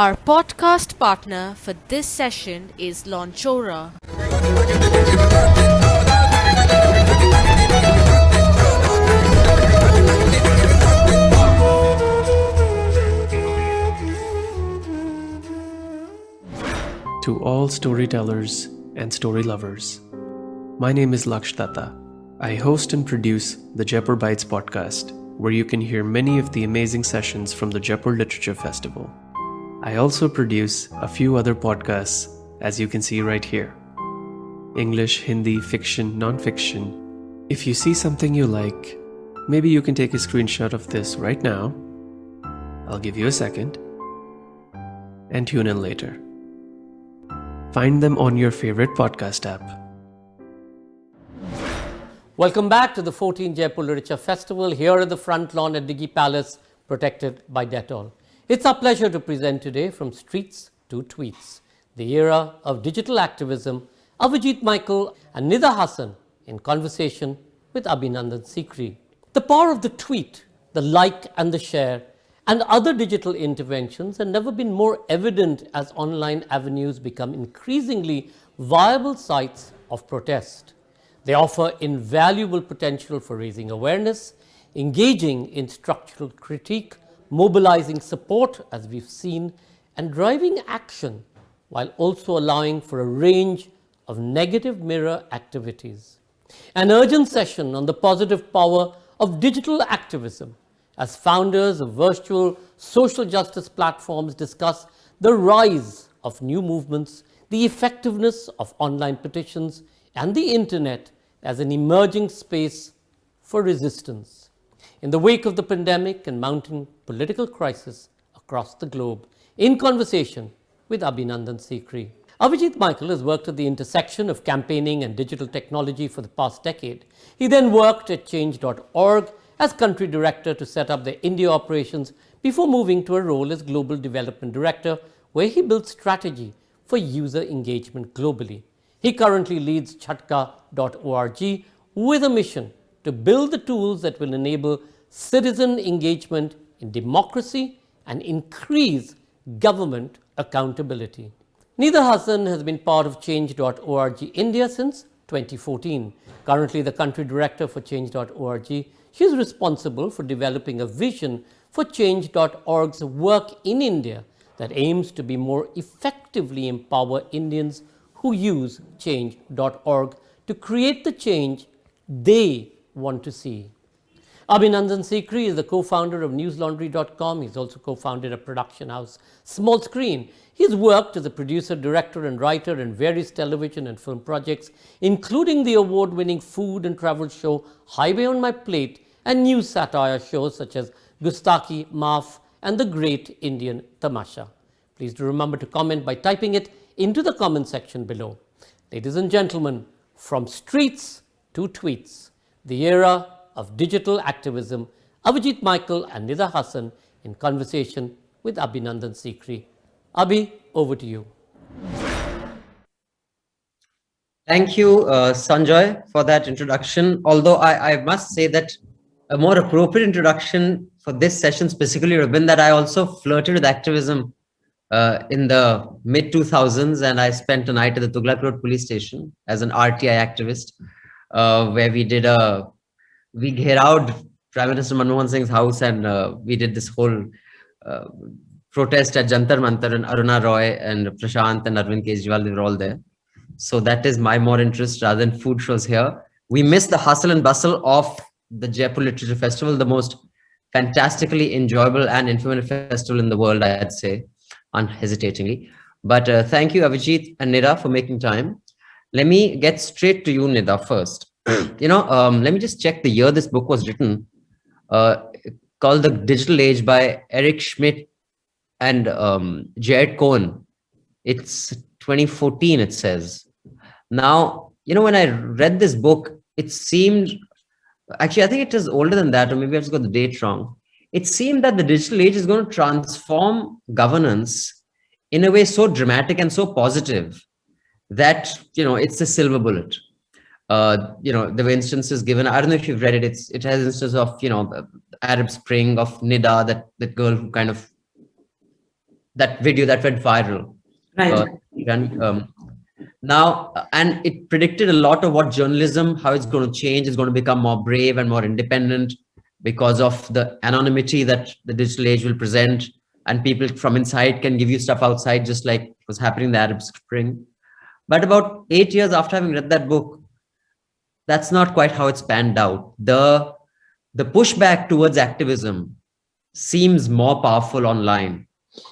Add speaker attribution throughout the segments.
Speaker 1: Our podcast partner for this session is Launchora.
Speaker 2: To all storytellers and story lovers, my name is Laksh Datta. I host and produce the Jaipur Bites podcast, where you can hear many of the amazing sessions from the Jaipur Literature Festival. I also produce a few other podcasts, as you can see right here. English, Hindi, fiction, non-fiction. If you see something you like, maybe you can take a screenshot of this right now. I'll give you a second. And tune in later. Find them on your favorite podcast app.
Speaker 3: Welcome back to the 14th Jaipur Literature Festival here at the front lawn at Diggi Palace, protected by Dettol. It's our pleasure to present today From Streets to Tweets, the era of digital activism, Avijit Michael and Nida Hasan in conversation with Abhinandan Sikri. The power of the tweet, the like and the share, and other digital interventions have never been more evident as online avenues become increasingly viable sites of protest. They offer invaluable potential for raising awareness, engaging in structural critique, mobilizing support, as we've seen, and driving action, while also allowing for a range of negative mirror activities. An urgent session on the positive power of digital activism, as founders of virtual social justice platforms discuss the rise of new movements, the effectiveness of online petitions, and the internet as an emerging space for resistance. In the wake of the pandemic and mounting political crisis across the globe, in conversation with Abhinandan Sikri. Avijit Michael has worked at the intersection of campaigning and digital technology for the past decade. He then worked at change.org as country director to set up their India operations before moving to a role as global development director, where he built strategy for user engagement globally. He currently leads chatka.org with a mission to build the tools that will enable citizen engagement in democracy and increase government accountability. Nida Hasan has been part of change.org India since 2014. Currently the country director for change.org, she is responsible for developing a vision for change.org's work in India that aims to be more effectively empower Indians who use change.org to create the change they want to see. Abhinandan Sikri is the co-founder of newslaundry.com. He's also co-founded a production house, Small Screen. He's worked as a producer, director, and writer in various television and film projects, including the award-winning food and travel show Highway on My Plate and news satire shows such as Gustaki, Maaf, and The Great Indian Tamasha. Please do remember to comment by typing it into the comment section below. Ladies and gentlemen, from streets to tweets, the era of digital activism, Avijit Michael and Nida Hasan in conversation with Abhinandan Sikri. Abhi, over to you.
Speaker 4: Thank you, Sanjoy, for that introduction. Although I must say that a more appropriate introduction for this session specifically would have been that I also flirted with activism in the mid-2000s, and I spent a night at the Tughlaq Road police station as an RTI activist, where we gherawed Prime Minister Manmohan Singh's house, and we did this whole protest at Jantar Mantar, and Aruna Roy and Prashant and Arvind Kejriwal, they were all there. So that is my more interest rather than food shows here. We missed the hustle and bustle of the Jaipur Literature Festival, the most fantastically enjoyable and informative festival in the world, I'd say, unhesitatingly. But thank you, Avijit and Nida, for making time. Let me get straight to you, Nida, first. Let me just check the year this book was written, called The Digital Age by Eric Schmidt and Jared Cohen. It's 2014, it says. Now, when I read this book, it seemed, actually, I think it is older than that, or maybe I've just got the date wrong. It seemed that the digital age is going to transform governance in a way so dramatic and so positive that, it's a silver bullet. There were instances given, I don't know if you've read it, it has instances of, Arab Spring, of Nida, that girl who kind of that video that went viral.
Speaker 5: Right.
Speaker 4: Now, and it predicted a lot of what journalism, how it's going to change. It's going to become more brave and more independent because of the anonymity that the digital age will present, and people from inside can give you stuff outside, just like was happening in the Arab Spring. But about 8 years after having read that book, that's not quite how it's panned out. The pushback towards activism seems more powerful online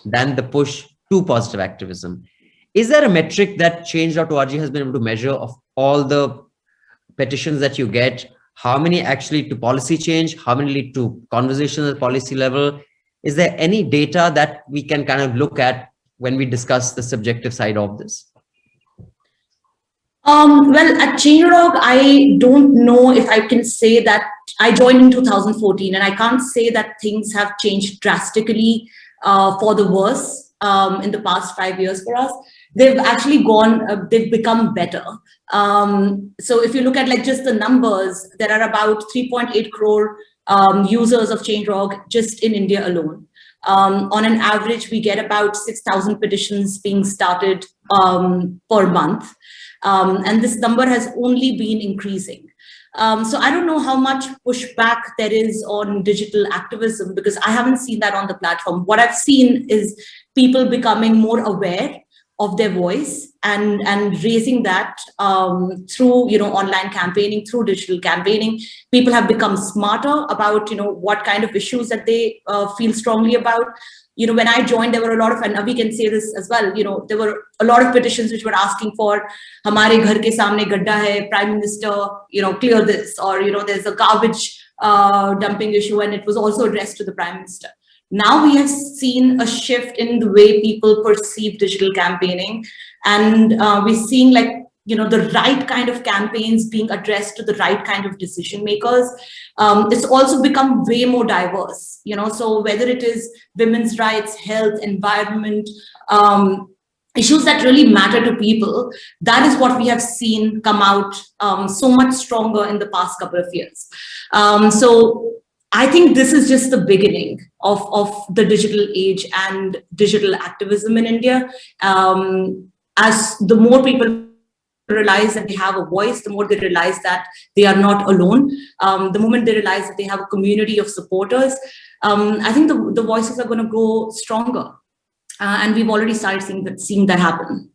Speaker 4: than the push to positive activism. Is there a metric that change.org has been able to measure of all the petitions that you get? How many actually lead to policy change? How many lead to conversations at policy level? Is there any data that we can kind of look at when we discuss the subjective side of this?
Speaker 5: Well, at Change.org, I don't know if I can say that I joined in 2014, and I can't say that things have changed drastically for the worse in the past 5 years for us. They've actually they've become better. So if you look at like just the numbers, there are about 3.8 crore users of Change.org just in India alone. On an average, we get about 6,000 petitions being started per month. And this number has only been increasing. So I don't know how much pushback there is on digital activism, because I haven't seen that on the platform. What I've seen is people becoming more aware of their voice and raising that through online campaigning, through digital campaigning. People have become smarter about what kind of issues that they feel strongly about. When I joined, there were a lot of, and Avi can say this as well, there were a lot of petitions which were asking for, hamare ghar ke samne gadda hai, Prime Minister, clear this, or, there's a garbage dumping issue, and it was also addressed to the Prime Minister. Now we have seen a shift in the way people perceive digital campaigning, and we're seeing the right kind of campaigns being addressed to the right kind of decision makers. It's also become way more diverse, so whether it is women's rights, health, environment, issues that really matter to people, that is what we have seen come out so much stronger in the past couple of years. So I think this is just the beginning of the digital age and digital activism in India. As the more people realize that they have a voice, the more they realize that they are not alone. The moment they realize that they have a community of supporters, I think the voices are going to grow stronger. And we've already started seeing that happen.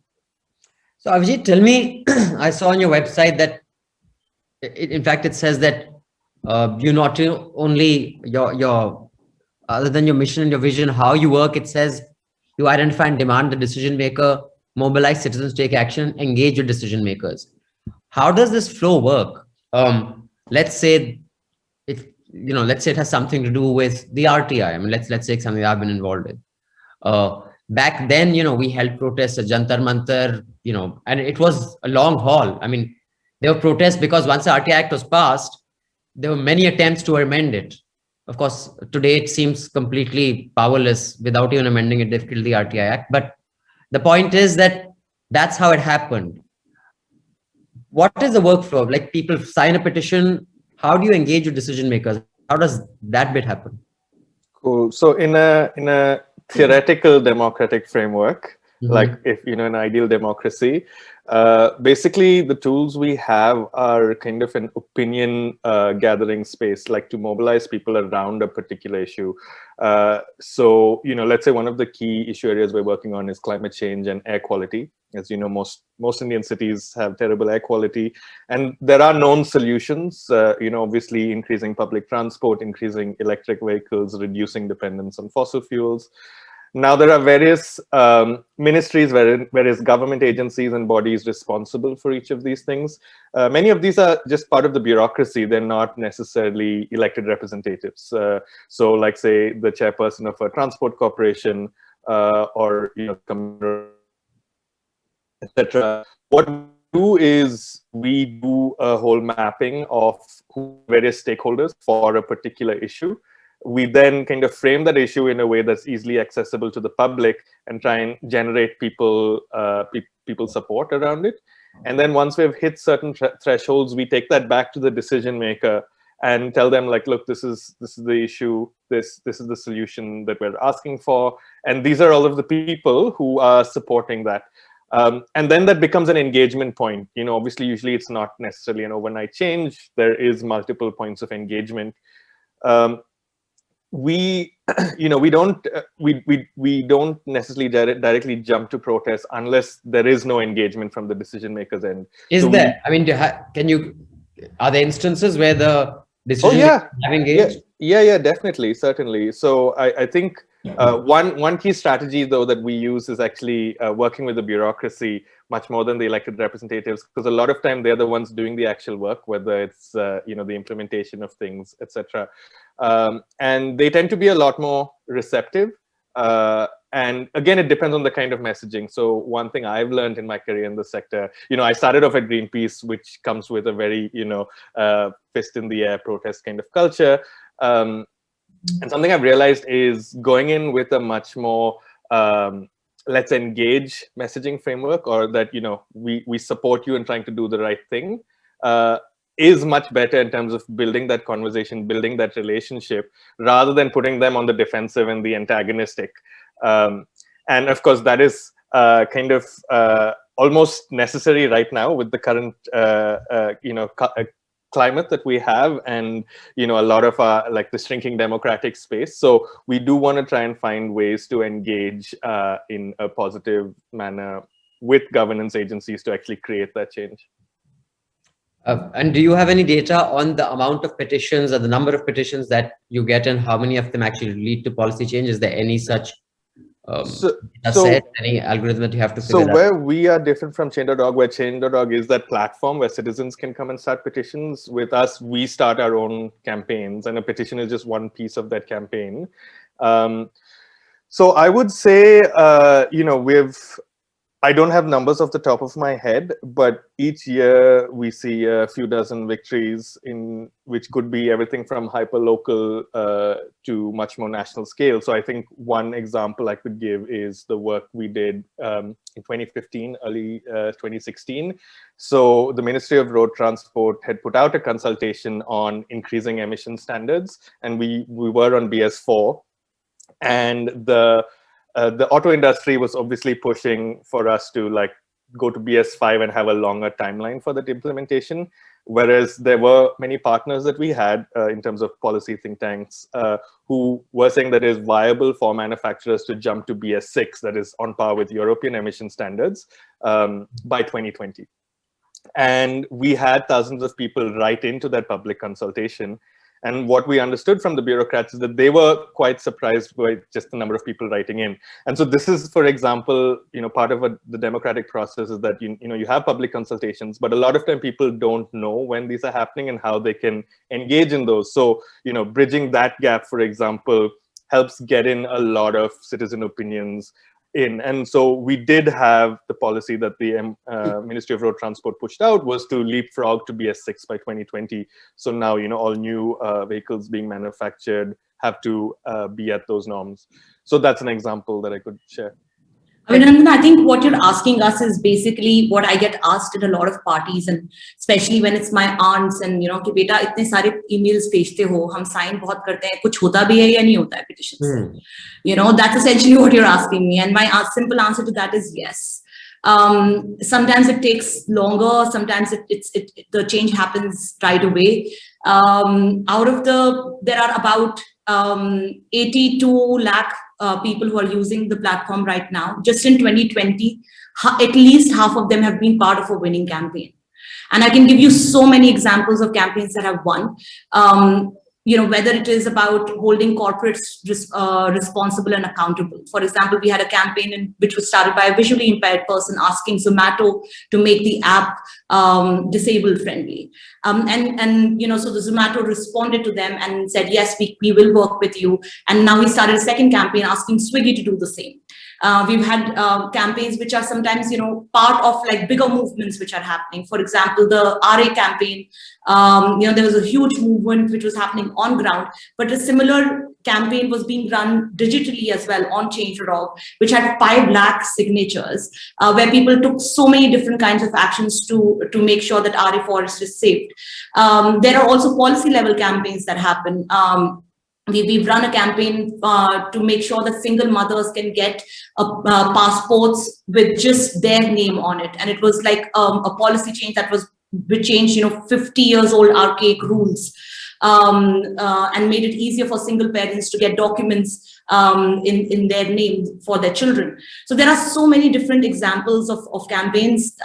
Speaker 4: So Avijit, tell me, I saw on your website that, in fact, it says that you not only your other than your mission and your vision, how you work, it says you identify and demand the decision maker, mobilize citizens, take action, engage your decision makers. How does this flow work? Let's say let's say it has something to do with the RTI. I mean, let's say something I've been involved with. Back then, we held protests at Jantar Mantar, and it was a long haul. I mean, there were protests because once the RTI Act was passed, there were many attempts to amend it. Of course, today it seems completely powerless. Without even amending it, they've killed the RTI Act. But the point is that that's how it happened. What is the workflow? Like, people sign a petition. How do you engage your decision makers? How does that bit happen?
Speaker 6: Cool. So in a theoretical democratic framework, like if an ideal democracy, basically the tools we have are kind of an opinion gathering space, like to mobilize people around a particular issue. So let's say one of the key issue areas we're working on is climate change and air quality. As you know, most Indian cities have terrible air quality, and there are known solutions. Obviously increasing public transport, increasing electric vehicles, reducing dependence on fossil fuels. Now, there are various ministries, various government agencies and bodies responsible for each of these things. Many of these are just part of the bureaucracy. They're not necessarily elected representatives. So like, say, the chairperson of a transport corporation or, etc. What we do is we do a whole mapping of various stakeholders for a particular issue. We then kind of frame that issue in a way that's easily accessible to the public and try and generate people support around it. And then once we've hit certain thresholds, we take that back to the decision maker and tell them like, look, this is the issue, this is the solution that we're asking for, and these are all of the people who are supporting that. And then that becomes an engagement point. Obviously, usually it's not necessarily an overnight change. There is multiple points of engagement. We don't necessarily directly jump to protest unless there is no engagement from the decision makers end.
Speaker 4: There? I mean, are there instances where the decision makers have engaged?
Speaker 6: Yeah, definitely, certainly. So I think one key strategy though that we use is actually working with the bureaucracy much more than the elected representatives, because a lot of time they're the ones doing the actual work, whether it's the implementation of things, etc. And they tend to be a lot more receptive. And again, it depends on the kind of messaging. So one thing I've learned in my career in the sector, I started off at Greenpeace, which comes with a very, fist in the air protest kind of culture. And something I've realized is going in with a much more let's engage messaging framework, or that, we support you in trying to do the right thing, is much better in terms of building that conversation, building that relationship, rather than putting them on the defensive and the antagonistic. And of course, that is kind of almost necessary right now with the current, climate that we have, and a lot of the shrinking democratic space. So we do want to try and find ways to engage in a positive manner with governance agencies to actually create that change.
Speaker 4: And do you have any data on the amount of petitions or the number of petitions that you get, and how many of them actually lead to policy change? Is there any such any algorithm that you have to figure out?
Speaker 6: So where we are different from Change.org, where Change.org is that platform where citizens can come and start petitions. With us, we start our own campaigns, and a petition is just one piece of that campaign. So I would say, I don't have numbers off the top of my head, but each year we see a few dozen victories, in which could be everything from hyper-local to much more national scale. So I think one example I could give is the work we did in 2015, early 2016. So the Ministry of Road Transport had put out a consultation on increasing emission standards, and we were on BS4, and the auto industry was obviously pushing for us to go to BS5 and have a longer timeline for that implementation. Whereas there were many partners that we had in terms of policy think tanks who were saying that it is viable for manufacturers to jump to BS6, that is on par with European emission standards, by 2020. And we had thousands of people write into that public consultation. And what we understood from the bureaucrats is that they were quite surprised by just the number of people writing in. And so this is, for example, part of the democratic process is that you have public consultations, but a lot of time people don't know when these are happening and how they can engage in those. So bridging that gap, for example, helps get in a lot of citizen opinions in. And so we did have the policy that the Ministry of Road Transport pushed out, was to leapfrog to BS6 by 2020. So now, all new vehicles being manufactured have to be at those norms. So that's an example that I could share.
Speaker 5: I mean, I think what you're asking us is basically what I get asked in a lot of parties, and especially when it's my aunts and कि बेटा इतने सारे emails भेजते हो, हम sign बहुत करते हैं, कुछ होता भी है या नहीं होता है petitions? That's essentially what you're asking me, and my simple answer to that is yes. Sometimes it takes longer. Sometimes the change happens right away. There are about 82 lakh people who are using the platform right now. Just in 2020, at least half of them have been part of a winning campaign. And I can give you so many examples of campaigns that have won. Whether it is about holding corporates responsible and accountable. For example, we had a campaign which was started by a visually impaired person asking Zomato to make the app disabled friendly. So the Zomato responded to them and said, yes, we will work with you. And now we started a second campaign asking Swiggy to do the same. We've had campaigns which are sometimes, part of bigger movements which are happening. For example, the RA campaign, there was a huge movement which was happening on ground, but a similar campaign was being run digitally as well on Change.org, which had 5 lakh signatures, where people took so many different kinds of actions to make sure that our forest is saved. There are also policy level campaigns that happen. We've run a campaign to make sure that single mothers can get passports with just their name on it. And it was like a policy change that would change, 50 years old archaic rules, and made it easier for single parents to get documents in their name for their children. So there are so many different examples of campaigns.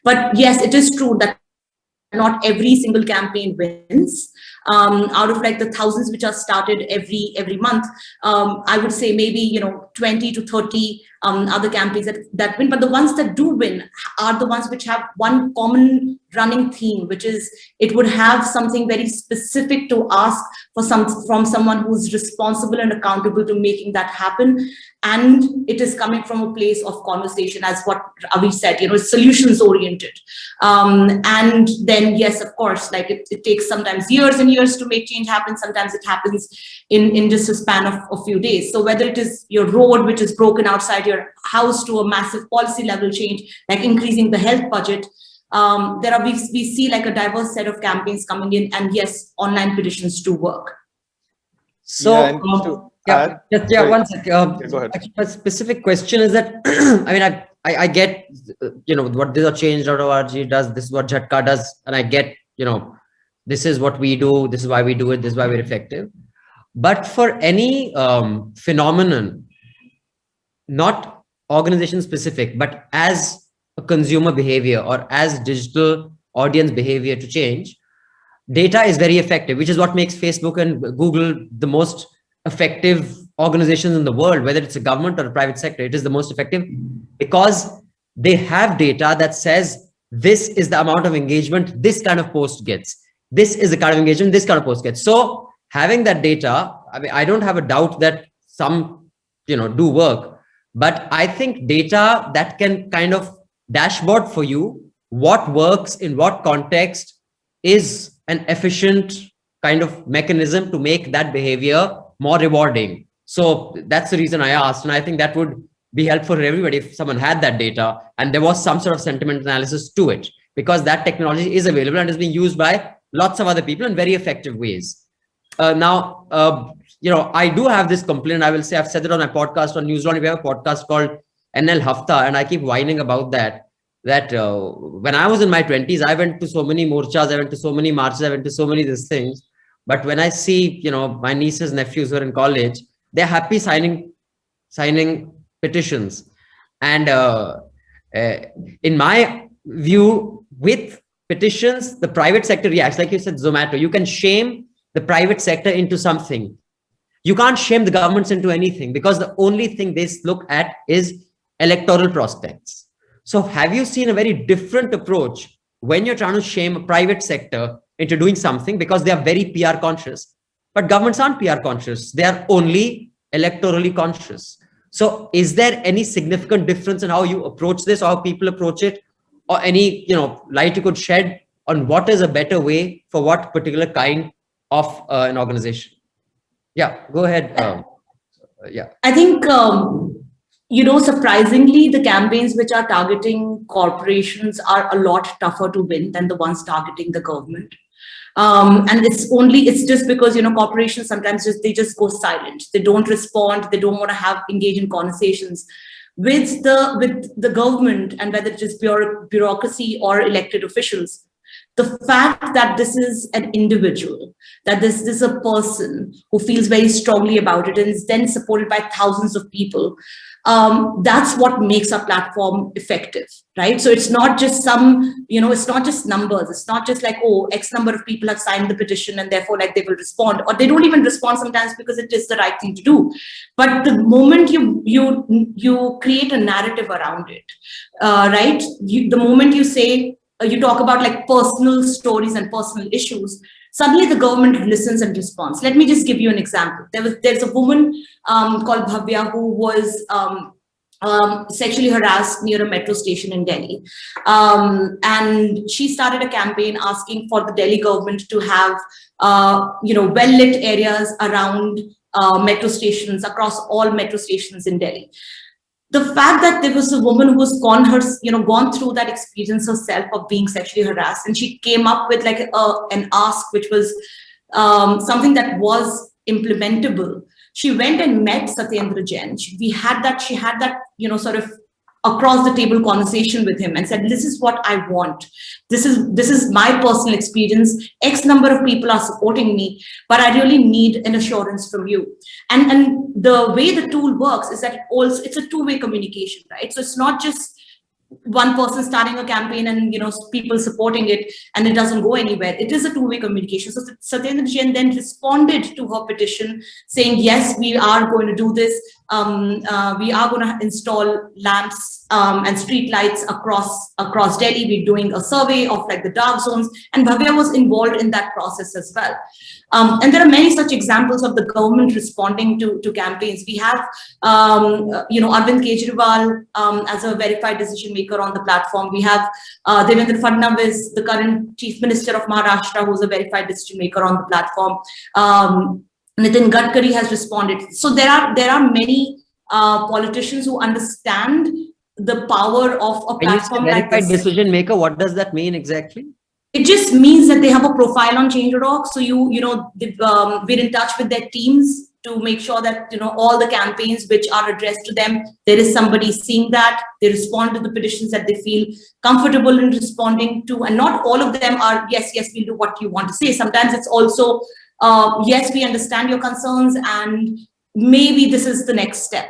Speaker 5: But yes, it is true that not every single campaign wins. Out of like the thousands which are started every month, I would say maybe 20 to 30 other campaigns that win. But the ones that do win are the ones which have one common running theme, which is it would have something very specific to ask from someone who's responsible and accountable to making that happen. And it is coming from a place of conversation, as what Avi said, it's solutions oriented. And then, yes, of course, like it takes sometimes years and years to make change happen. Sometimes it happens in just a span of a few days. So whether it is your road, which is broken outside your house, to a massive policy level change, like increasing the health budget, we see like a diverse set of campaigns coming in, and yes, online petitions do work.
Speaker 4: So, one second.
Speaker 6: Go ahead.
Speaker 4: A specific question is that, I mean, I get, what this or change.org does, this is what Jhatka does, and I get, this is what we do, this is why we do it, this is why we're effective. But for any phenomenon, not organization specific, but as a consumer behavior or as digital audience behavior to change, data is very effective, which is what makes Facebook and Google the most effective organizations in the world, whether it's a government or a private sector. It is the most effective because they have data that says this is the amount of engagement this kind of post gets. This is the kind of engagement this kind of post gets. So having that data, I mean, I don't have a doubt that some, do work, but I think data that can kind of dashboard for you what works in what context is an efficient kind of mechanism to make that behavior more rewarding. So that's the reason I asked. And I think that would be helpful for everybody if someone had that data and there was some sort of sentiment analysis to it, because that technology is available and is being used by lots of other people in very effective ways. Now, I do have this complaint. I will say, I've said it on my podcast on Newslaundry. We have a podcast called NL Hafta, and I keep whining about that when I was in my 20s, I went to so many morchas, I went to so many marches, I went to so many these things. But when I see, my nieces, nephews who are in college, they're happy signing petitions. And in my view, with petitions, the private sector reacts. Like you said, Zomato, you can shame the private sector into something. You can't shame the governments into anything, because the only thing they look at is electoral prospects. So have you seen a very different approach when you're trying to shame a private sector into doing something, because they are very PR conscious, but governments aren't PR conscious. They are only electorally conscious. So is there any significant difference in how you approach this, or how people approach it, or any, light you could shed on what is a better way for what particular kind of an organization? Yeah, go ahead.
Speaker 5: I think, surprisingly, the campaigns which are targeting corporations are a lot tougher to win than the ones targeting the government. And it's just because, corporations sometimes they just go silent. They don't respond. They don't want to engage in conversations with the government, and whether it is bureaucracy or elected officials. The fact that this is an individual, that this is a person who feels very strongly about it and is then supported by thousands of people, that's what makes our platform effective, right? So it's not just it's not just numbers. It's not just like, oh, X number of people have signed the petition and therefore like they will respond, or they don't even respond sometimes because it is the right thing to do. But the moment you create a narrative around it, right? The moment you say, you talk about like personal stories and personal issues, suddenly the government listens and responds. Let me just give you an example. There's a woman called Bhavya who was sexually harassed near a metro station in Delhi. And she started a campaign asking for the Delhi government to have well-lit areas around metro stations, across all metro stations in Delhi. The fact that there was a woman who was gone through that experience herself of being sexually harassed, and she came up with like an ask, which was something that was implementable. She went and met Satyendra Jain. She had that, sort of across the table conversation with him and said, this is what I want. This is my personal experience. X number of people are supporting me, but I really need an assurance from you. And the way the tool works is that it's a two-way communication, right? So it's not just one person starting a campaign and people supporting it and it doesn't go anywhere. It is a two-way communication. So Satyendra Jain then responded to her petition saying, yes, we are going to do this. We are going to install lamps and street lights across Delhi. We're doing a survey of like the dark zones, and Bhavya was involved in that process as well. And there are many such examples of the government responding to campaigns. We have, Arvind Kejriwal as a verified decision maker on the platform. We have Devendra Fadnavis, the current Chief Minister of Maharashtra, who's a verified decision maker on the platform. Nitin Gadkari has responded. So there are many politicians who understand the power of a platform like this.
Speaker 4: Verified decision maker, what does that mean exactly?
Speaker 5: It just means that they have a profile on Change.org. So we're in touch with their teams to make sure that all the campaigns which are addressed to them, there is somebody seeing that. They respond to the petitions that they feel comfortable in responding to, and not all of them are yes, we'll do what you want to say. Sometimes it's also yes, we understand your concerns, and maybe this is the next step,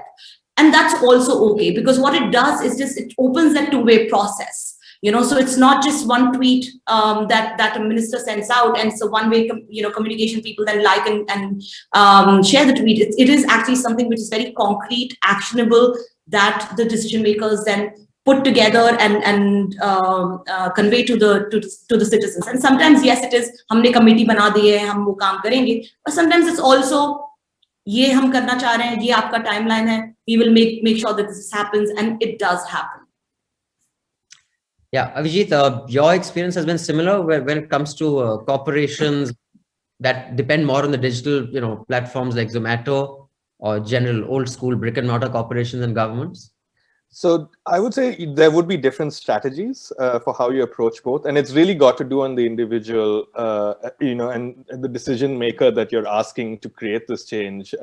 Speaker 5: and that's also okay, because what it does is just it opens that two-way process. So it's not just one tweet that a minister sends out, and so one-way communication. People then like and share the tweet. It is actually something which is very concrete, actionable, that the decision makers then put together and convey to the citizens. And sometimes, yes, it is हमने committee बना दी है, हम वो काम करेंगे. But sometimes it's also ये हम करना चाह रहे हैं, ये आपका timeline है. We will make sure that this happens, and it does happen.
Speaker 4: Yeah, Avijit, your experience has been similar when it comes to corporations that depend more on the digital, platforms like Zomato or general old school brick and mortar corporations and governments.
Speaker 6: So I would say there would be different strategies for how you approach both, and it's really got to do on the individual, and the decision maker that you're asking to create this change.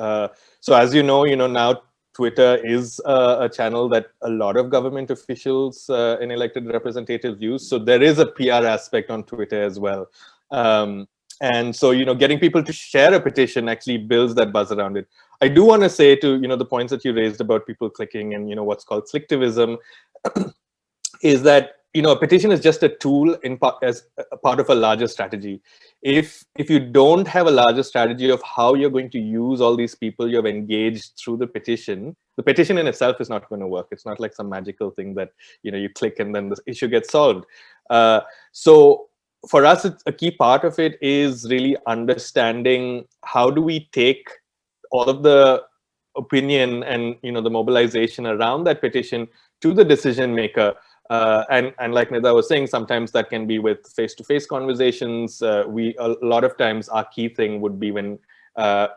Speaker 6: So as now Twitter is a channel that a lot of government officials and elected representatives use. So there is a PR aspect on Twitter as well. And so, getting people to share a petition actually builds that buzz around it. I do want to say to, the points that you raised about people clicking and, what's called clicktivism is that, a petition is just a tool as a part of a larger strategy. If you don't have a larger strategy of how you're going to use all these people you have engaged through the petition in itself is not going to work. It's not like some magical thing that, you click and then the issue gets solved. So for us, a key part of it is really understanding how do we take all of the opinion and, the mobilization around that petition to the decision maker. And like Nida was saying, sometimes that can be with face-to-face conversations. A lot of times our key thing would be when,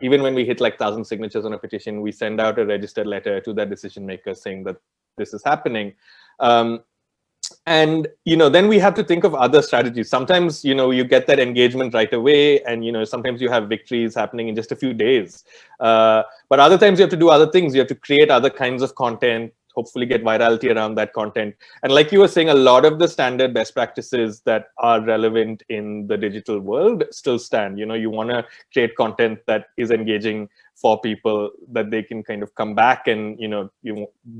Speaker 6: even when we hit like 1,000 signatures on a petition, we send out a registered letter to that decision maker saying that this is happening. And, then we have to think of other strategies. Sometimes, you get that engagement right away, and, sometimes you have victories happening in just a few days. But other times you have to do other things. You have to create other kinds of content, hopefully get virality around that content. And like you were saying, a lot of the standard best practices that are relevant in the digital world still stand. You want to create content that is engaging for people, that they can kind of come back and, you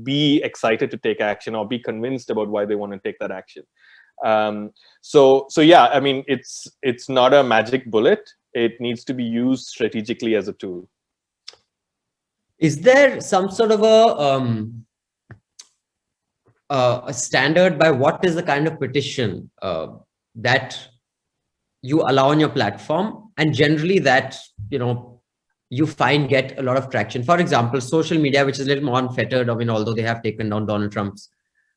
Speaker 6: be excited to take action or be convinced about why they want to take that action. So yeah, I mean, it's not a magic bullet. It needs to be used strategically as a tool.
Speaker 4: Is there some sort of a standard by what is the kind of petition that you allow on your platform, and generally that you find get a lot of traction? For example, social media, which is a little more unfettered. I mean, although they have taken down Donald Trump's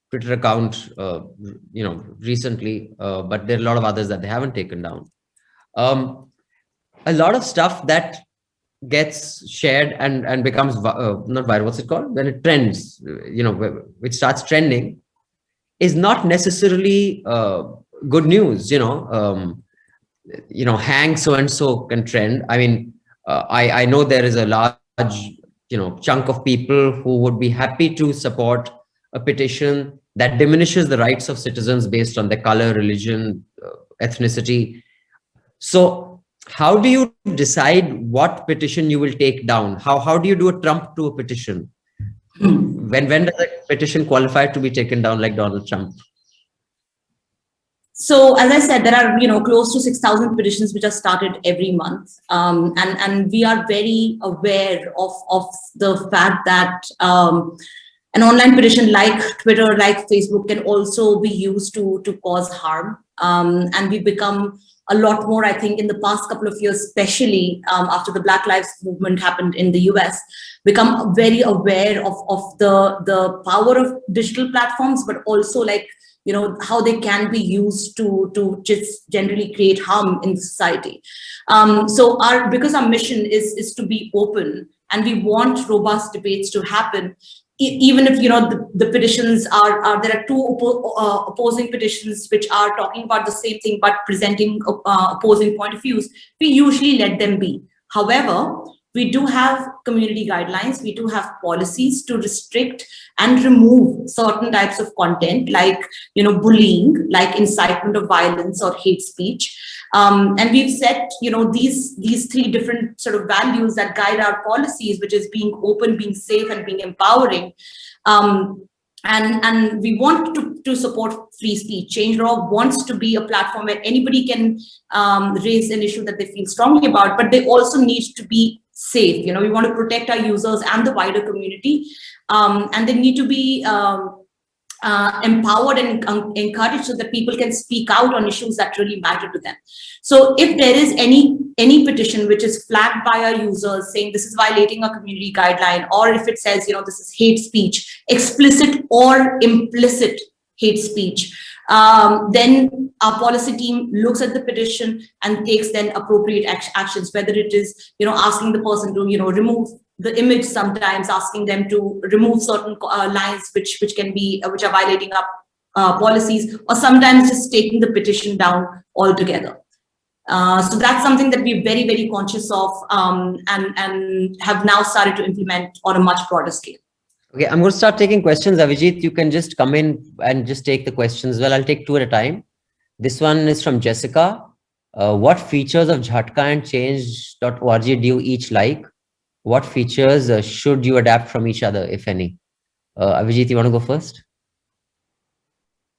Speaker 4: Twitter account recently, but there are a lot of others that they haven't taken down. A lot of stuff that gets shared and becomes not viral, what's it called, when it trends, which starts trending, is not necessarily good news. Hang so and so can trend. I mean, I know there is a large chunk of people who would be happy to support a petition that diminishes the rights of citizens based on their color, religion, ethnicity. So how do you decide what petition you will take down? How do you do a trump to a petition? When does a petition qualify to be taken down, like Donald Trump?
Speaker 5: So as I said, there are close to 6,000 petitions which are started every month, and we are very aware of the fact that an online petition like Twitter, like Facebook, can also be used to cause harm, and we become a lot more, I think, in the past couple of years, especially after the Black Lives Movement happened in the US, become very aware of the power of digital platforms, but also how they can be used to just generally create harm in society. So because our mission is to be open, and we want robust debates to happen, even if the petitions are there are two opposing petitions which are talking about the same thing but presenting opposing point of views, we usually let them be. However, we do have community guidelines, we do have policies to restrict and remove certain types of content, like bullying, like incitement of violence or hate speech. And we've set these three different sort of values that guide our policies, which is being open, being safe, and being empowering. And we want to support free speech. Change.org wants to be a platform where anybody can raise an issue that they feel strongly about, but they also need to be safe. We want to protect our users and the wider community, and they need to be empowered and encouraged so that people can speak out on issues that really matter to them. So if there is any petition which is flagged by our users saying this is violating a community guideline, or if it says this is hate speech, explicit or implicit hate speech, then our policy team looks at the petition and takes then appropriate actions, whether it is asking the person to remove the image, sometimes asking them to remove certain lines which are violating our policies, or sometimes just taking the petition down altogether. So that's something that we're very, very conscious of, and have now started to implement on a much broader scale.
Speaker 4: Okay, I'm going to start taking questions. Avijit, you can just come in and just take the questions. Well, I'll take two at a time. This one is from Jessica. What features of Jhatka and change.org do you each like? What features should you adapt from each other, if any? Avijit, you want to go first?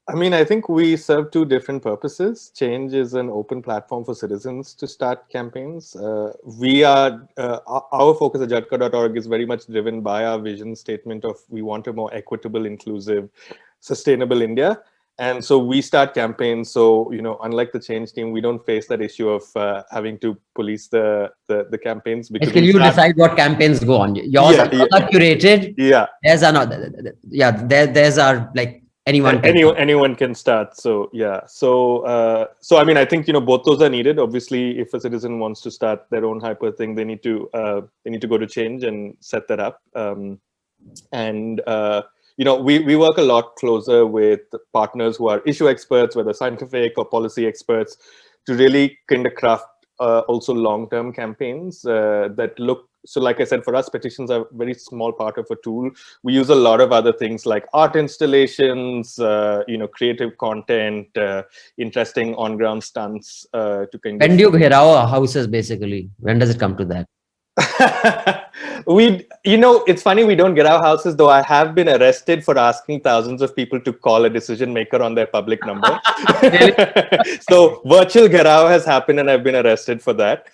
Speaker 6: I mean, I think we serve two different purposes. Change is an open platform for citizens to start campaigns. Our focus at Jhatka.org is very much driven by our vision statement of we want a more equitable, inclusive, sustainable India. And so we start campaigns. So, unlike the change team, we don't face that issue of having to police the campaigns. Because
Speaker 4: can you decide what campaigns go on? Yours are curated.
Speaker 6: Yeah.
Speaker 4: Theirs are not. Yeah. Theirs are like
Speaker 6: anyone can start. So yeah. So I mean, I think both those are needed. Obviously, if a citizen wants to start their own hyper thing, they need to go to change and set that up. We work a lot closer with partners who are issue experts, whether scientific or policy experts, to really kind of craft also long-term campaigns that look. So like I said, for us, petitions are a very small part of a tool. We use a lot of other things like art installations, creative content, interesting on-ground stunts to kind
Speaker 4: of... When do you gherav houses, basically? When does it come to that?
Speaker 6: It's funny, we don't get our houses, though I have been arrested for asking thousands of people to call a decision maker on their public number. So virtual gherav has happened and I've been arrested for that.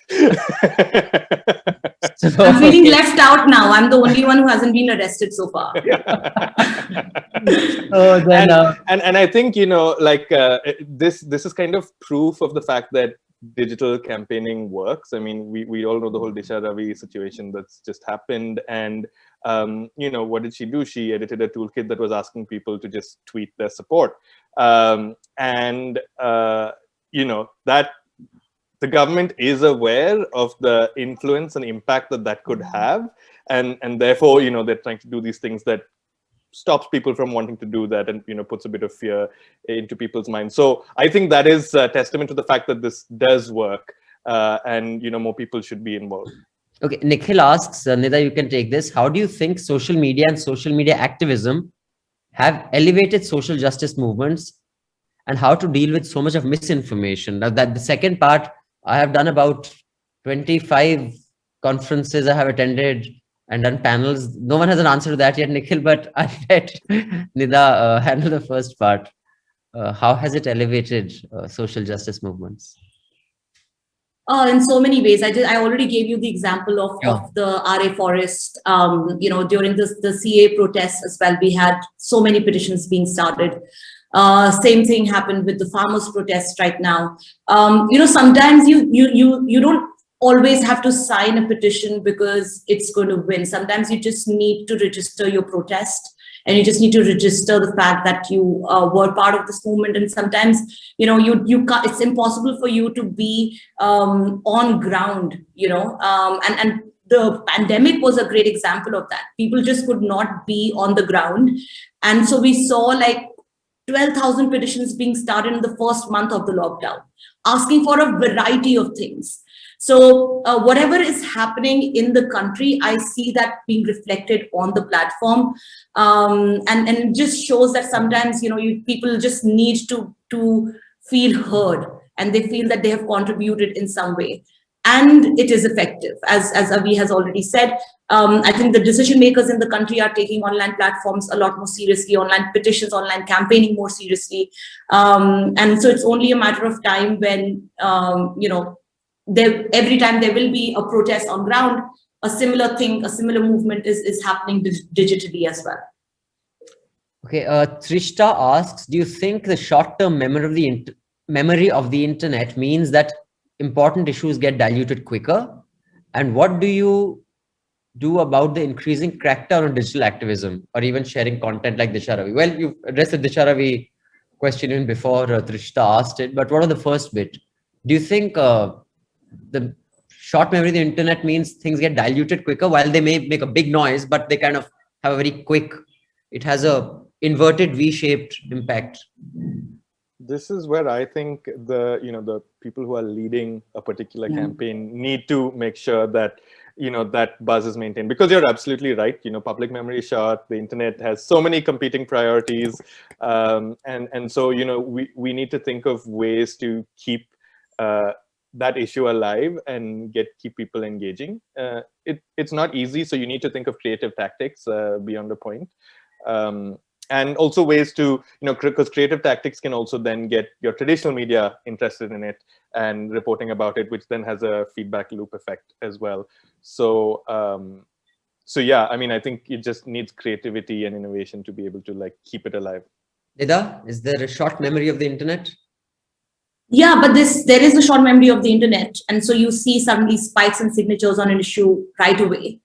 Speaker 5: I'm feeling left out now. I'm the only one who hasn't been arrested so far.
Speaker 6: And I think, this is kind of proof of the fact that digital campaigning works. I mean, we all know the whole Disha Ravi situation that's just happened. And, what did she do? She edited a toolkit that was asking people to just tweet their support. That the government is aware of the influence and impact that could have, and therefore, they're trying to do these things that stops people from wanting to do that, and puts a bit of fear into people's minds. So I think that is a testament to the fact that this does work, and more people should be involved.
Speaker 4: Okay, Nikhil asks, Nida, you can take this. How do you think social media and social media activism have elevated social justice movements, and how to deal with so much of misinformation? Now, that the second part, I have done about 25 conferences I have attended and done panels. No one has an answer to that yet, Nikhil, but I'll let Nida handle the first part. How has it elevated social justice movements?
Speaker 5: In so many ways. I already gave you the example of the RA Forest. During the CA protests as well, we had so many petitions being started. Same thing happened with the farmers' protests right now. Sometimes you don't always have to sign a petition because it's going to win. Sometimes you just need to register your protest, and you just need to register the fact that you were part of this movement. And sometimes, you can't, it's impossible for you to be on ground, and the pandemic was a great example of that. People just could not be on the ground. And so we saw like 12,000 petitions being started in the first month of the lockdown, asking for a variety of things. So whatever is happening in the country, I see that being reflected on the platform, and it just shows that sometimes people just need to feel heard, and they feel that they have contributed in some way, and it is effective. As Avi has already said, I think the decision makers in the country are taking online platforms a lot more seriously, online petitions, online campaigning more seriously, and so it's only a matter of time when every time there will be a protest on ground, a similar movement is happening digitally as well.
Speaker 4: Okay, Trishta asks, do you think the short-term memory of the internet means that important issues get diluted quicker? And what do you do about the increasing crackdown on digital activism or even sharing content like Disha Ravi? Well, you've addressed the Disha Ravi question even before Trishta asked it, but what was the first bit? Do you think the short memory of the internet means things get diluted quicker, while they may make a big noise, but they kind of have a very quick, it has a inverted V-shaped impact?
Speaker 6: This is where I think the people who are leading a particular campaign need to make sure that that buzz is maintained, because you're absolutely right. Public memory is short. The internet has so many competing priorities, and so we need to think of ways to keep that issue alive and keep people engaging. It's not easy, so you need to think of creative tactics beyond the point, and also ways to because creative tactics can also then get your traditional media interested in it and reporting about it, which then has a feedback loop effect as well. So yeah, I think it just needs creativity and innovation to be able to keep it alive.
Speaker 4: Nida, is there a short memory of the internet?
Speaker 5: Yeah, but there is a short memory of the internet, and so you see suddenly spikes and signatures on an issue right away.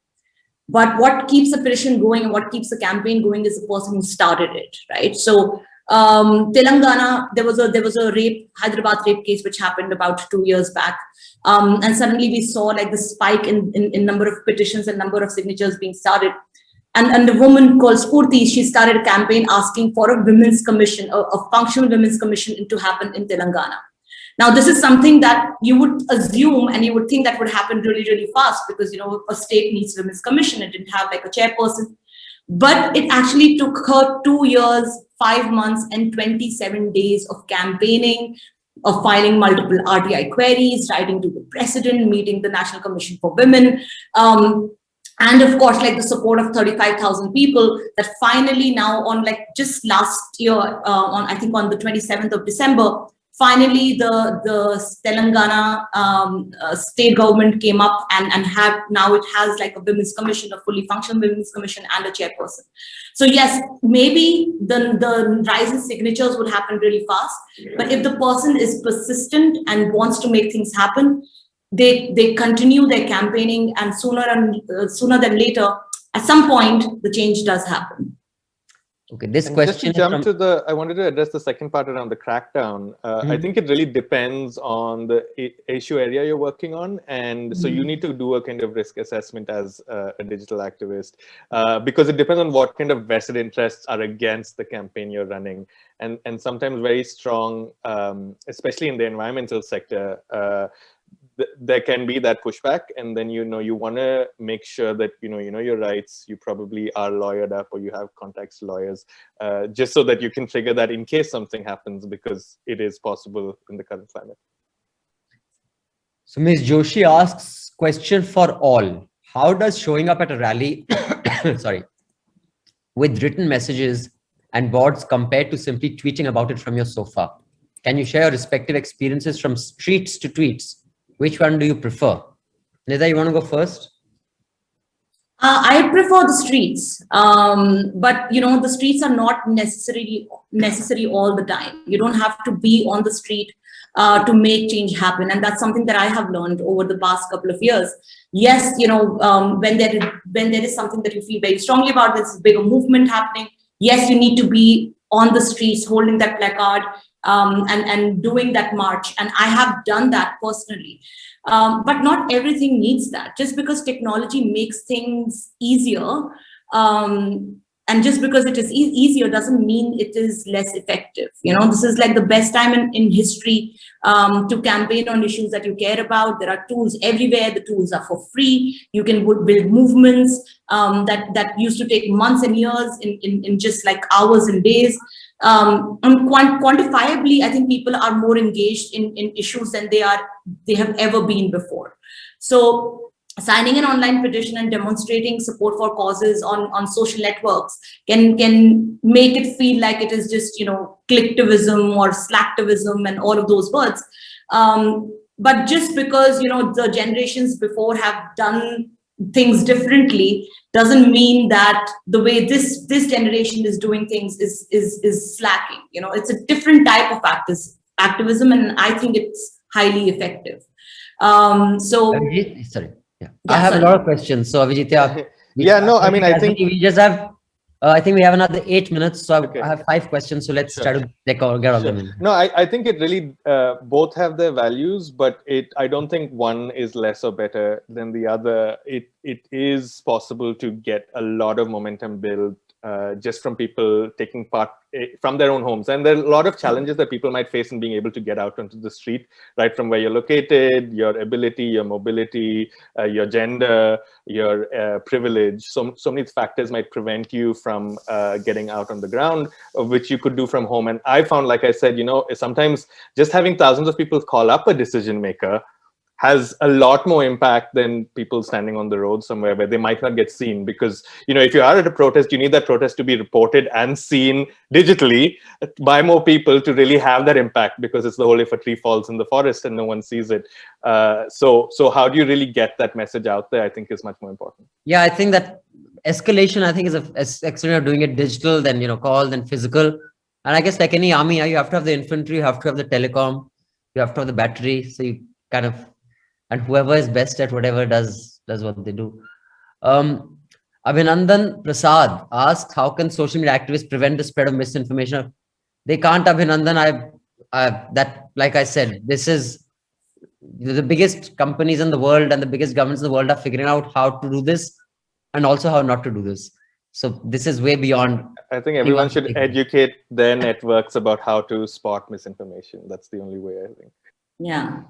Speaker 5: But what keeps a petition going and what keeps a campaign going is the person who started it, right? So Telangana, there was a Hyderabad rape case which happened about 2 years back, and suddenly we saw the spike in number of petitions and number of signatures being started. And a woman called Spurti, she started a campaign asking for a women's commission, a functional women's commission to happen in Telangana. Now, this is something that you would assume and you would think that would happen really, really fast, because, a state needs women's commission. It didn't have a chairperson. But it actually took her 2 years, 5 months, and 27 days of campaigning, of filing multiple RTI queries, writing to the president, meeting the National Commission for Women, and of course, the support of 35,000 people, that finally now on just last year, I think on the 27th of December, finally the Telangana state government came up and now it has a women's commission, a fully functional women's commission, and a chairperson. So yes, maybe the rise in signatures would happen really fast, but if the person is persistent and wants to make things happen, they continue their campaigning, and sooner than later, at some point, the change does happen.
Speaker 4: Okay, this
Speaker 6: And
Speaker 4: question
Speaker 6: just to jump
Speaker 4: is from...
Speaker 6: to I wanted to address the second part around the crackdown. I think it really depends on the issue area you're working on. And so you need to do a kind of risk assessment as a digital activist, because it depends on what kind of vested interests are against the campaign you're running. And sometimes very strong, especially in the environmental sector, there can be that pushback, and then you want to make sure that you know your rights. You probably are lawyered up, or you have contacts to lawyers, just so that you can trigger that in case something happens, because it is possible in the current climate.
Speaker 4: So Ms. Joshi asks, question for all: how does showing up at a rally sorry, with written messages and boards compare to simply tweeting about it from your sofa? Can you share your respective experiences from streets to tweets? Which one do you prefer? Nida, you want to go first?
Speaker 5: I prefer the streets, but the streets are not necessary all the time. You don't have to be on the street to make change happen, and that's something that I have learned over the past couple of years. Yes, when there is something that you feel very strongly about, this bigger movement happening. Yes, you need to be on the streets, holding that placard and doing that march, and I have done that personally. But not everything needs that. Just because technology makes things easier, and just because it is easier doesn't mean it is less effective. This is like the best time in history to campaign on issues that you care about. There are tools everywhere. The tools are for free. You can build movements that used to take months and years in just like hours and days. Quantifiably, I think people are more engaged in issues than they have ever been before. So signing an online petition and demonstrating support for causes on social networks can make it feel like it is just clicktivism or slacktivism and all of those words. But just because the generations before have done things differently doesn't mean that the way this generation is doing things is slacking. It's a different type of activism, and I think it's highly effective.
Speaker 4: Avijit, sorry. Yeah. I have a lot of questions. So Avijit,
Speaker 6: I think
Speaker 4: we just have I think we have another 8 minutes, so
Speaker 6: Okay.
Speaker 4: I have 5 questions. So let's try to get all them in.
Speaker 6: No, I think it really both have their values, but I don't think one is less or better than the other. It is possible to get a lot of momentum built just from people taking part from their own homes. And there are a lot of challenges that people might face in being able to get out onto the street, right from where you're located, your ability, your mobility, your gender, your privilege. So many factors might prevent you from getting out on the ground, which you could do from home. And I found, like I said, sometimes just having thousands of people call up a decision maker has a lot more impact than people standing on the road somewhere where they might not get seen. Because, if you are at a protest, you need that protest to be reported and seen digitally by more people to really have that impact, because it's the whole if a tree falls in the forest and no one sees it. So how do you really get that message out there, I think is much more important.
Speaker 4: Yeah, I think that escalation, I think, is excellent of doing it digital, then, call, then physical. And I guess like any army, you have to have the infantry, you have to have the telecom, you have to have the battery. So you kind of, and whoever is best at whatever does what they do. Abhinandan Prasad asked, how can social media activists prevent the spread of misinformation? They can't, Abhinandan. That, like I said, this is the biggest companies in the world and the biggest governments in the world are figuring out how to do this and also how not to do this. So this is way beyond.
Speaker 6: I think everyone should educate their networks about how to spot misinformation. That's the only way, I think.
Speaker 5: Yeah.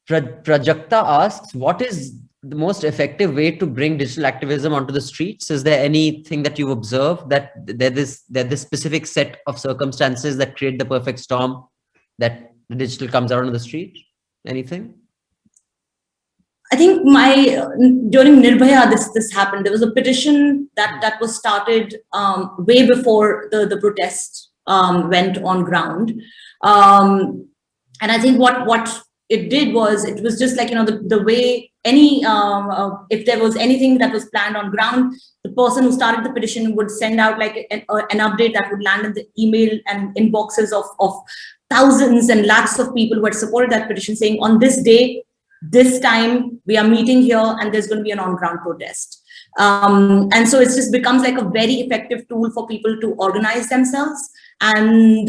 Speaker 4: Prajakta asks, what is the most effective way to bring digital activism onto the streets? Is there anything that you observe that there's this specific set of circumstances that create the perfect storm that the digital comes out on the street? Anything?
Speaker 5: I think during Nirbhaya, this happened. There was a petition that was started way before the protest went on ground. And I think what it did was, it was just like, the way if there was anything that was planned on ground, the person who started the petition would send out like an update that would land in the email and inboxes of thousands and lakhs of people who had supported that petition, saying on this day, this time, we are meeting here and there's going to be an on-ground protest. And so it just becomes like a very effective tool for people to organize themselves. And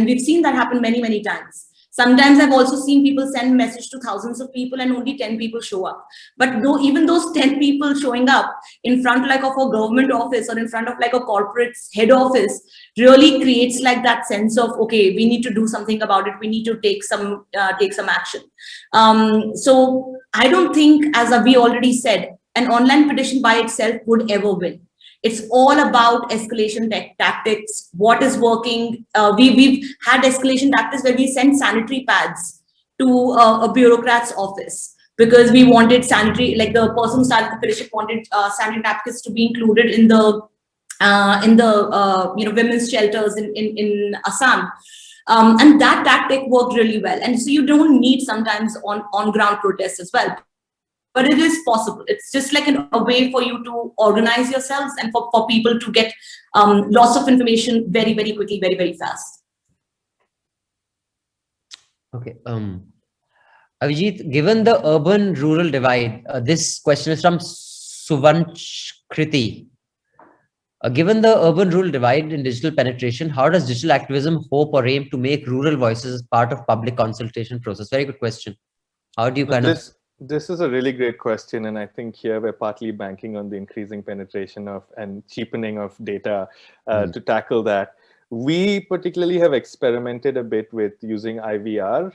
Speaker 5: we've seen that happen many, many times. Sometimes I've also seen people send message to thousands of people and only 10 people show up. But though even those 10 people showing up in front like of a government office or in front of like a corporate's head office really creates like that sense of, okay, we need to do something about it. We need to take some action. So I don't think, as we already said, an online petition by itself would ever win. It's all about escalation tactics, what is working. We've had escalation tactics where we sent sanitary pads to a bureaucrat's office because we wanted sanitary, like the person who started the petition wanted sanitary napkins to be included in the women's shelters in Assam. And that tactic worked really well. And so you don't need sometimes on-ground protests as well. But it is possible. It's just like a way for you to organize yourselves and for people to get lots of information very, very quickly, very, very fast.
Speaker 4: Okay. Avijit, given the urban-rural divide, this question is from Suvanchkriti. Given the urban-rural divide in digital penetration, how does digital activism hope or aim to make rural voices part of public consultation process? Very good question. How do you
Speaker 6: This is a really great question, and I think here we're partly banking on the increasing penetration of and cheapening of data to tackle that. We particularly have experimented a bit with using IVR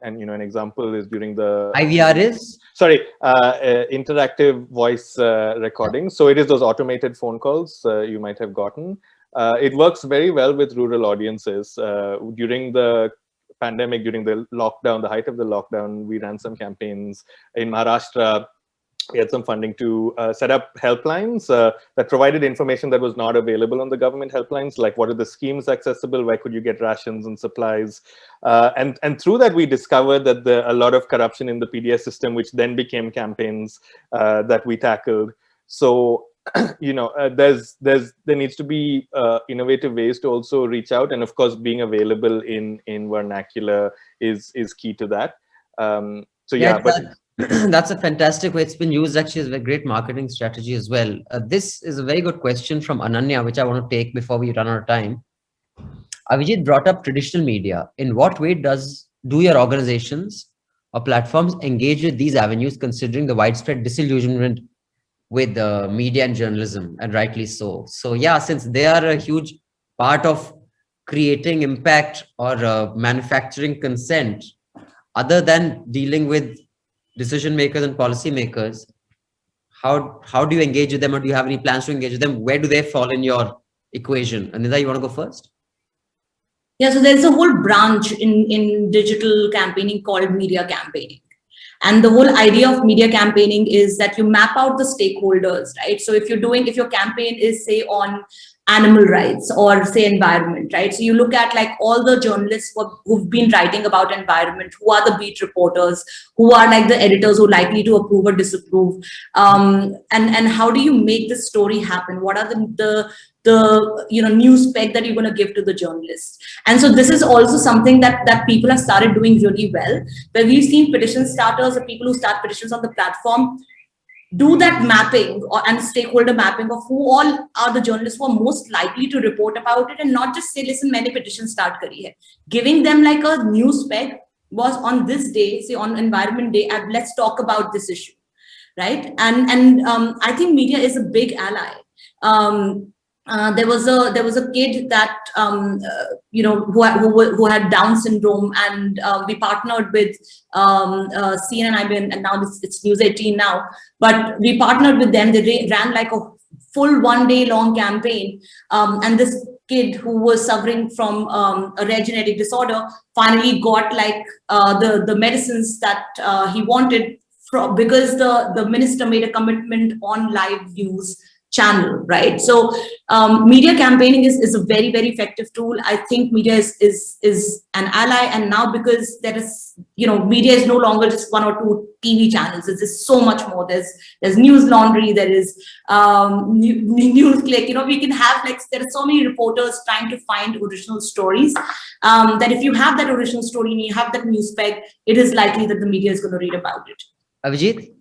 Speaker 6: and an example is during the
Speaker 4: IVR is?
Speaker 6: Sorry, interactive voice recording. So it is those automated phone calls you might have gotten. It works very well with rural audiences. During the pandemic, during the lockdown, the height of the lockdown, we ran some campaigns in Maharashtra. We had some funding to set up helplines that provided information that was not available on the government helplines, like what are the schemes accessible, where could you get rations and supplies. And through that, we discovered that a lot of corruption in the PDS system, which then became campaigns that we tackled. So there needs to be innovative ways to also reach out, and of course being available in vernacular is key to that.
Speaker 4: That's a fantastic way. It's been used actually as a great marketing strategy as well. This is a very good question from Ananya, which I want to take before we run out of time. Avijit brought up traditional media. In what way do your organizations or platforms engage with these avenues, considering the widespread disillusionment with media and journalism, and rightly so. So yeah, since they are a huge part of creating impact or manufacturing consent, other than dealing with decision makers and policy makers, how do you engage with them, or do you have any plans to engage with them? Where do they fall in your equation? Nida, you want to go first?
Speaker 5: Yeah, so there's a whole branch in digital campaigning called media campaigning. And the whole idea of media campaigning is that you map out the stakeholders, right? So if your campaign is, say, on animal rights or say environment, right? So you look at like all the journalists who've been writing about environment, who are the beat reporters, who are like the editors who are likely to approve or disapprove, and how do you make the story happen? What are the news spec that you're going to give to the journalists? And so this is also something that people have started doing really well, where we've seen petition starters or people who start petitions on the platform do that mapping and stakeholder mapping of who all are the journalists who are most likely to report about it, and not just say, listen, many petitions start kari hai. Giving them like a news spec was on this day, say on Environment Day, and let's talk about this issue, right? And I think media is a big ally. There was a kid that who had Down syndrome, and we partnered with CNN, and now it's News 18 now. But we partnered with them. They ran like a full 1 day long campaign, and this kid who was suffering from a rare genetic disorder finally got like the medicines that he wanted because the minister made a commitment on live news channel, right? So media campaigning is a very, very effective tool. I think media is an ally, and now because there is, media is no longer just 1 or 2 TV channels. It's just so much more. There's news laundry, there is news click. We can have there are so many reporters trying to find original stories that if you have that original story and you have that news spec, it is likely that the media is going to read about it.
Speaker 4: Avijit?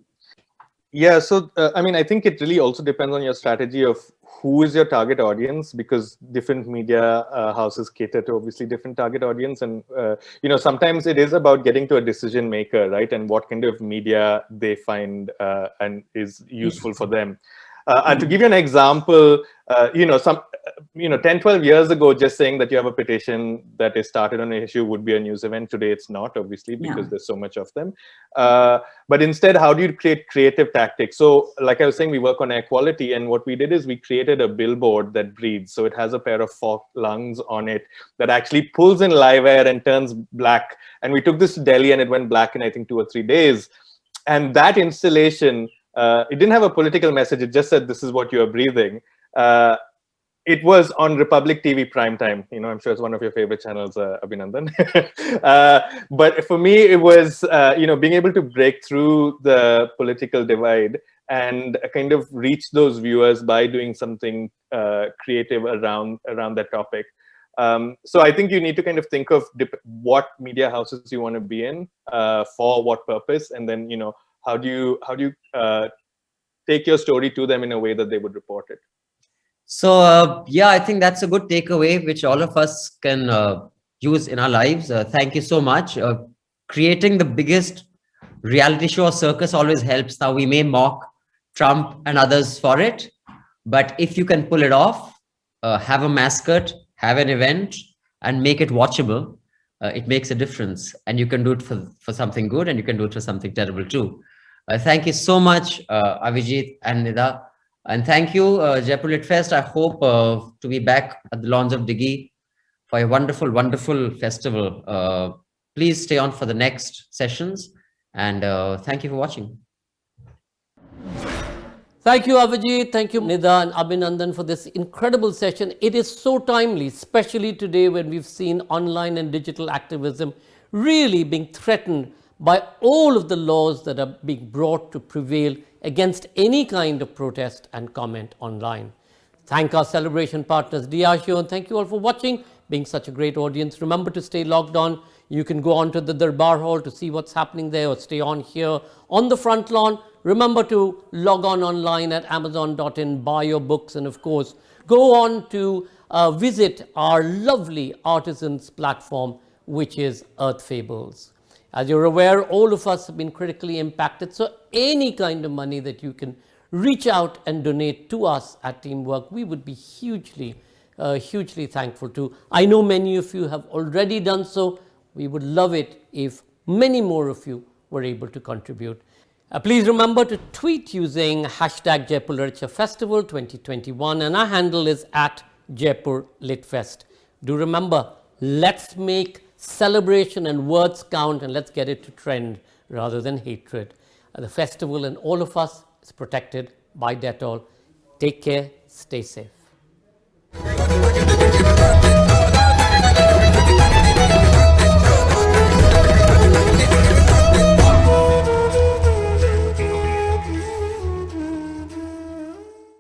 Speaker 6: Yeah, so I mean, I think it really also depends on your strategy of who is your target audience, because different media houses cater to obviously different target audience, and sometimes it is about getting to a decision maker, right? And what kind of media they find and is useful for them. And to give you an example, some 10, 12 years ago, just saying that you have a petition that is started on an issue would be a news event. Today, it's not, obviously, because there's so much of them. But instead, how do you create creative tactics? So like I was saying, we work on air quality. And what we did is we created a billboard that breathes. So it has a pair of forked lungs on it that actually pulls in live air and turns black. And we took this to Delhi and it went black in, I think, 2 or 3 days. And that installation, it didn't have a political message. It just said, this is what you are breathing. It was on Republic TV primetime. I'm sure it's one of your favorite channels, Abhinandan. But for me, it was, being able to break through the political divide and kind of reach those viewers by doing something creative around that topic. So I think you need to kind of think of what media houses you want to be in, for what purpose, and then, how do you take your story to them in a way that they would report it.
Speaker 4: So, I think that's a good takeaway, which all of us can use in our lives. Thank you so much. Creating the biggest reality show or circus always helps. Now, we may mock Trump and others for it, but if you can pull it off, have a mascot, have an event, and make it watchable, it makes a difference. And you can do it for something good, and you can do it for something terrible too. Thank you so much, Avijit and Nida. And thank you, Jaipur Lit Fest. I hope to be back at the lawns of Diggi for a wonderful, wonderful festival. Please stay on for the next sessions. And thank you for watching.
Speaker 3: Thank you, Avijit. Thank you, Nida and Abhinandan, for this incredible session. It is so timely, especially today when we've seen online and digital activism really being threatened by all of the laws that are being brought to prevail against any kind of protest and comment online. Thank our celebration partners, Diageo, and thank you all for watching, being such a great audience. Remember to stay logged on. You can go on to the Darbar Hall to see what's happening there, or stay on here on the front lawn. Remember to log on online at amazon.in, buy your books, and of course, go on to visit our lovely artisans platform, which is Earth Fables. As you're aware, all of us have been critically impacted, so any kind of money that you can reach out and donate to us at Teamwork, we would be hugely thankful to. I know many of you have already done so. We would love it if many more of you were able to contribute. Please remember to tweet using hashtag Jaipur Literature Festival 2021, and our handle is at Jaipur Lit Fest. Do remember, let's make celebration and words count, and let's get it to trend rather than hatred. The festival and all of us is protected by Dettol. Take care, stay safe.